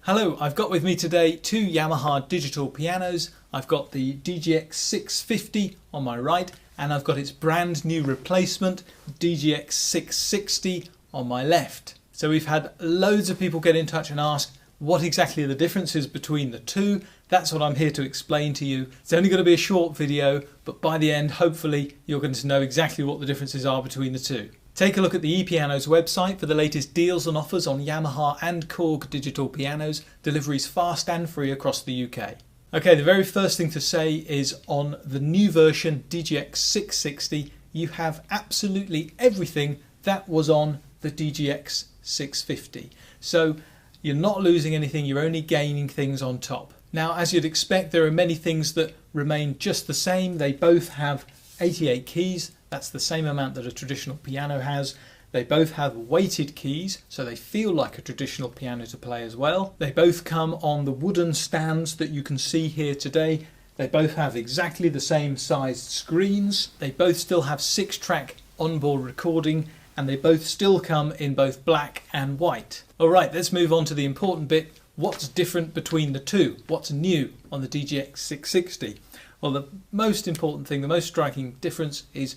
Hello, I've got with me today two Yamaha digital pianos. I've got the DGX650 on my right and I've got its brand new replacement DGX660 on my left. So we've had loads of people get in touch and ask what exactly are the differences between the two. That's what I'm here to explain to you. It's only going to be a short video, but by the end hopefully you're going to know exactly what the differences are between the two. Take a look at the ePianos website for the latest deals and offers on Yamaha and Korg digital pianos. Deliveries fast and free across the UK. Okay, the very first thing to say is on the new version DGX660 you have absolutely everything that was on the DGX650. So you're not losing anything, you're only gaining things on top. Now, as you'd expect, there are many things that remain just the same. They both have 88 keys. That's the same amount that a traditional piano has. They both have weighted keys, so they feel like a traditional piano to play as well. They both come on the wooden stands that you can see here today. They both have exactly the same sized screens. They both still have 6-track onboard recording, and they both still come in both black and white. Alright, let's move on to the important bit. What's different between the two? What's new on the DGX660? Well, the most important thing, the most striking difference is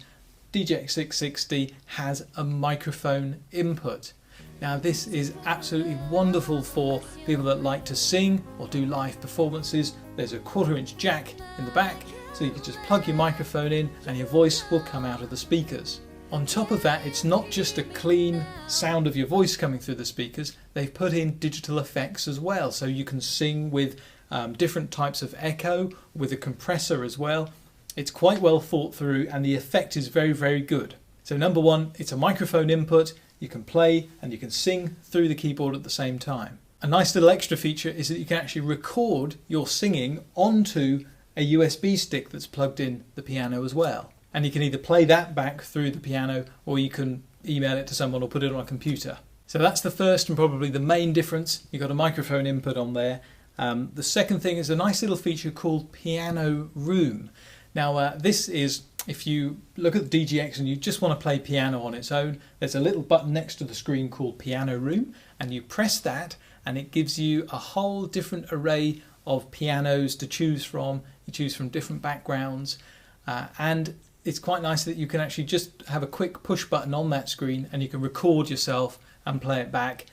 DGX660 has a microphone input. Now this is absolutely wonderful for people that like to sing or do live performances. There's a 1/4-inch jack in the back, so you can just plug your microphone in and your voice will come out of the speakers. On top of that, it's not just a clean sound of your voice coming through the speakers, they've put in digital effects as well, so you can sing with different types of echo, with a compressor as well. It's quite well thought through and the effect is very, very good. So number one, it's a microphone input. You can play and you can sing through the keyboard at the same time. A nice little extra feature is that you can actually record your singing onto a USB stick that's plugged in the piano as well. And you can either play that back through the piano or you can email it to someone or put it on a computer. So that's the first and probably the main difference. You've got a microphone input on there. The second thing is a nice little feature called Piano Room. Now this is, if you look at the DGX and you just want to play piano on its own, there's a little button next to the screen called Piano Room, and you press that and it gives you a whole different array of pianos to choose from. You choose from different backgrounds and it's quite nice that you can actually just have a quick push button on that screen and you can record yourself and play it back.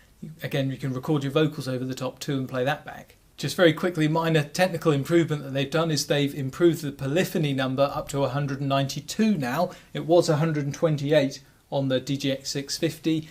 Again, you can record your vocals over the top too and play that back. Just very quickly, minor technical improvement that they've done is they've improved the polyphony number up to 192 now. It was 128 on the DGX650.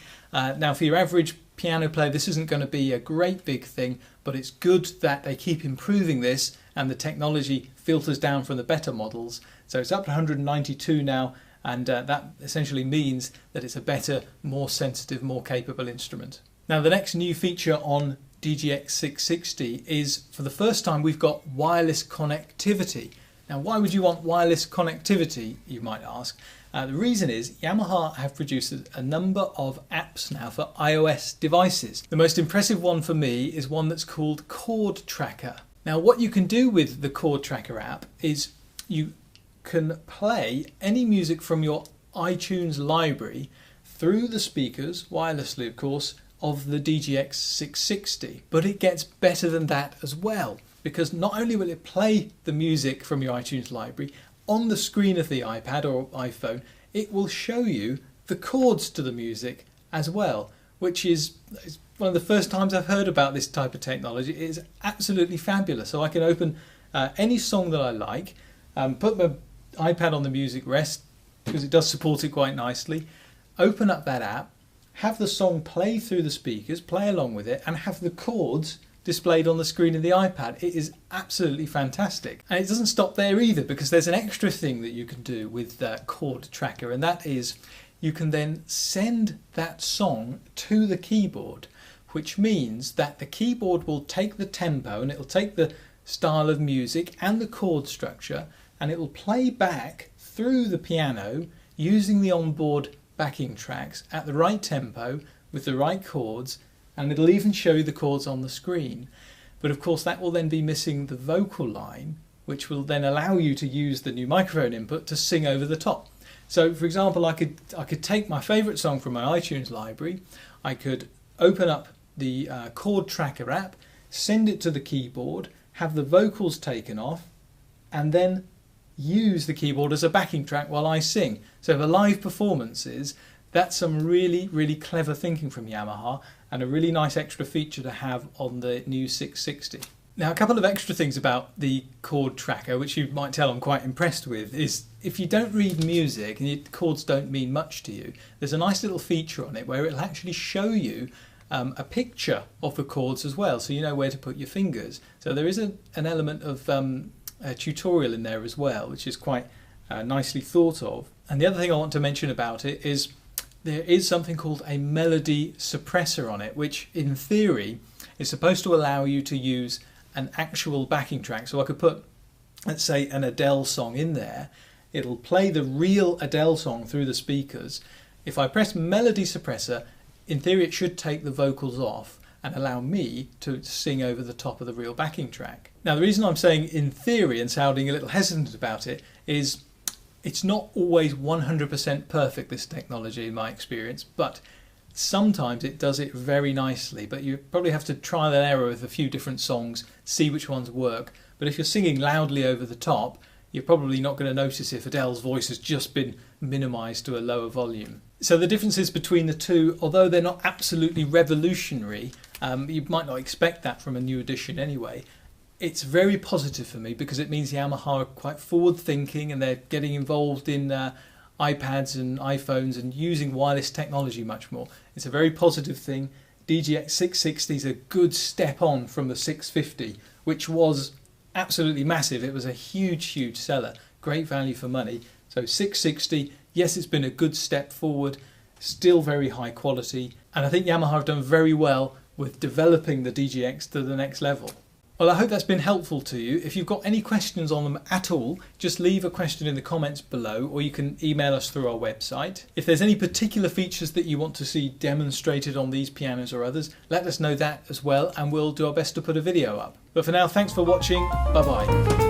Now for your average piano player this isn't going to be a great big thing, but it's good that they keep improving this and the technology filters down from the better models. So it's up to 192 now, and that essentially means that it's a better, more sensitive, more capable instrument. Now the next new feature on DGX660 is, for the first time, we've got wireless connectivity. Now why would you want wireless connectivity, you might ask? The reason is Yamaha have produced a number of apps now for iOS devices. The most impressive one for me is one that's called Chord Tracker. Now what you can do with the Chord Tracker app is you can play any music from your iTunes library through the speakers, wirelessly of course, of the DGX660. But it gets better than that as well, because not only will it play the music from your iTunes library, on the screen of the iPad or iPhone it will show you the chords to the music as well, which is one of the first times I've heard about this type of technology. It is absolutely fabulous. So I can open any song that I like, put my iPad on the music rest because it does support it quite nicely, open up that app, have the song play through the speakers, play along with it, and have the chords displayed on the screen of the iPad. It is absolutely fantastic. And it doesn't stop there either, because there's an extra thing that you can do with Chord Tracker, and that is you can then send that song to the keyboard, which means that the keyboard will take the tempo and it'll take the style of music and the chord structure and it will play back through the piano using the onboard backing tracks at the right tempo with the right chords, and it'll even show you the chords on the screen. But of course that will then be missing the vocal line, which will then allow you to use the new microphone input to sing over the top. So for example, I could take my favourite song from my iTunes library, I could open up the Chord Tracker app, send it to the keyboard, have the vocals taken off, and then use the keyboard as a backing track while I sing. So for live performances, that's some really, really clever thinking from Yamaha, and a really nice extra feature to have on the new 660. Now, a couple of extra things about the chord tracker, which you might tell I'm quite impressed with, is if you don't read music and your chords don't mean much to you, there's a nice little feature on it where it'll actually show you a picture of the chords as well, so you know where to put your fingers. So there is an element of a tutorial in there as well, which is quite nicely thought of. And the other thing I want to mention about it is there is something called a melody suppressor on it, which in theory is supposed to allow you to use an actual backing track. So I could put, let's say, an Adele song in there. It'll play the real Adele song through the speakers. If I press melody suppressor, in theory it should take the vocals off and allow me to sing over the top of the real backing track. Now, the reason I'm saying in theory and sounding a little hesitant about it is it's not always 100% perfect, this technology, in my experience, but sometimes it does it very nicely. But you probably have to trial and error with a few different songs, see which ones work. But if you're singing loudly over the top, you're probably not going to notice if Adele's voice has just been minimised to a lower volume. So the differences between the two, although they're not absolutely revolutionary, you might not expect that from a new edition anyway, it's very positive for me because it means Yamaha are quite forward thinking and they're getting involved in iPads and iPhones and using wireless technology much more. It's a very positive thing. DGX660 is a good step on from the 650, which was absolutely massive. It was a huge seller, great value for money. So 660, yes, it's been a good step forward, still very high quality, and I think Yamaha have done very well with developing the DGX to the next level. Well, I hope that's been helpful to you. If you've got any questions on them at all, just leave a question in the comments below, or you can email us through our website. If there's any particular features that you want to see demonstrated on these pianos or others, let us know that as well, and we'll do our best to put a video up. But for now, thanks for watching. Bye bye.